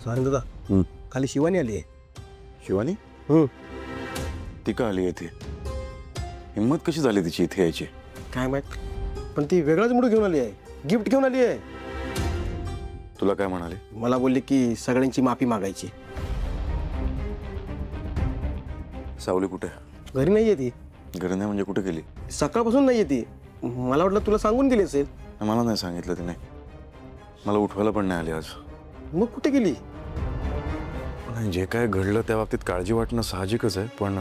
सांग दादा, खाली शिवानी आली आहे. शिवानी? ती का आली इथे? हिम्मत कशी झाली तिची इथे यायची? काय माहित, पण ती वेगळाच मूड घेऊन आली आहे, गिफ्ट घेऊन आली आहे. तुला काय म्हणाले? मला बोलले की सगळ्यांची माफी मागायची. सावली कुठे? घरी नाही आहे ती. घरी नाही म्हणजे कुठे गेली? सकाळपासून नाही आहे ती. मला वाटलं तुला सांगून गेली असेल. मला नाही सांगितलं तिने. मला उठवायला पण नाही आली आज. मग कुठे गेली? जे काय घडलं त्या बाबतीत काळजी वाटणं साहजिकच आहे, पण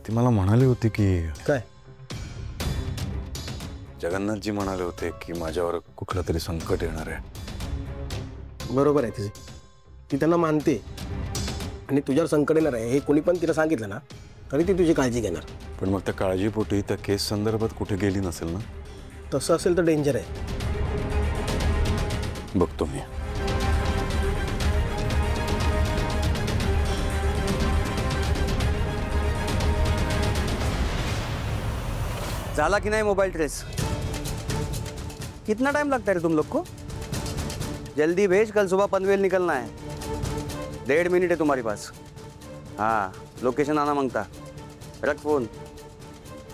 ती मला म्हणाली होती की काय? जगन्नाथजी म्हणाले होते की माझ्यावर कुठलं तरी संकट येणार आहे. बरोबर आहे तिचे. ती त्यांना मानते आणि तुझ्यावर संकट येणार आहे हे कोणी पण तिला सांगितलं ना तरी ती तुझी काळजी घेणार. पण मग त्या काळजीपोटी त्या केस संदर्भात कुठे गेली नसेल ना? तसं असेल तर डेंजर आहे. बघतो मी. जाला कि नहीं मोबाइल ट्रेस? कितना टाइम लगता है तुम लोग को? जल्दी भेज, कल सुबह पनवेल निकलना है. 1.5 मिनट है तुम्हारे पास. हाँ, लोकेशन आना मांगता. रख फोन.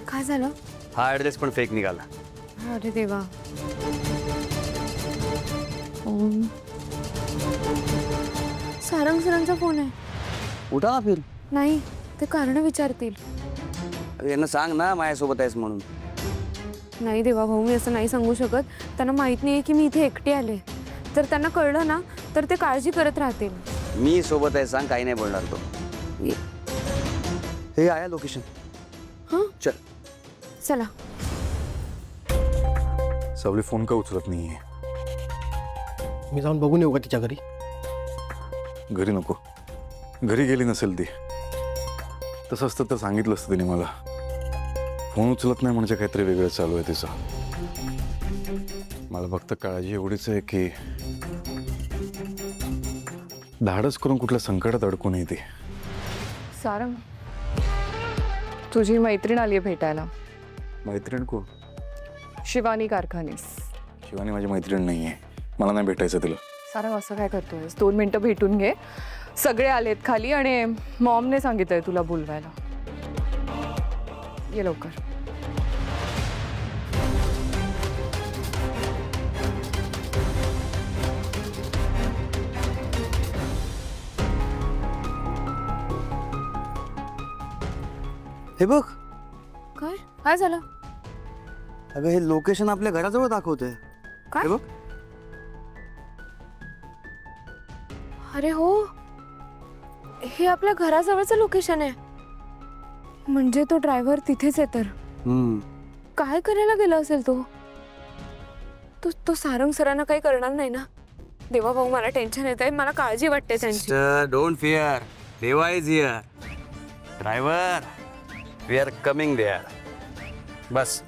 काय झालं? हा ॲड्रेस पण फेक निघाला. अरे देवा. सारंग सरांचा फोन आहे. उठा ना फिर. नाही, ते कारण विचारतील. यांना सांग ना माझ्यासोबत आहेस म्हणून. नाही देवा भाऊ, मी असं नाही सांगू शकत. त्यांना माहित नाहीये की मी इथे एकटी आले. जर त्यांना कळलं ना तर ते काळजी करत राहतील. मी सोबत आहे सांग, काही नाही बोलणार तो. हे आया लोकेशन. हां चल चला. सावली फोन का उचलत नाहीये? मी जाऊन बघून येऊ का तिच्या घरी? घरी नको. घरी गेली नसेल ती. तसं असतं तर सांगितलं असतं तिने मला. फोन उचलत नाही म्हणजे काहीतरी वेगळं चालू आहे तिचं. मला फक्त काळजी एवढीच आहे की धाडस करून कुठल्या संकटात अडकून येते. सारंग, तुझी मैत्रीण आली आहे भेटायला. मैत्रीण को? शिवानी कारखानीस. शिवानी माझी मैत्रीण नाही आहे. मला नाही भेटायचं तिला. सारंग असं काय करतोयस? 2 मिनिटं भेटून घे. सगळे आलेत खाली आणि मॉमने सांगितलंय तुला बोलवायला. ये लवकर. हे बघ. काय काय झालं? अगं हे लोकेशन आपल्या घराजवळ दाखवतंय. काय? हे बघ. अरे हो, हे आपल्या घराजवळचं लोकेशन आहे. म्हणजे तो ड्रायव्हर तिथेच आहे. तर काय करायला गेला असेल तो? तो सारंग सरांना काही करणार नाही ना? देवा भाऊ, मला टेन्शन येत आहे. मला काळजी वाटते त्यांची. डोंट फिअर, देवा is here. Driver, we are coming there. Bus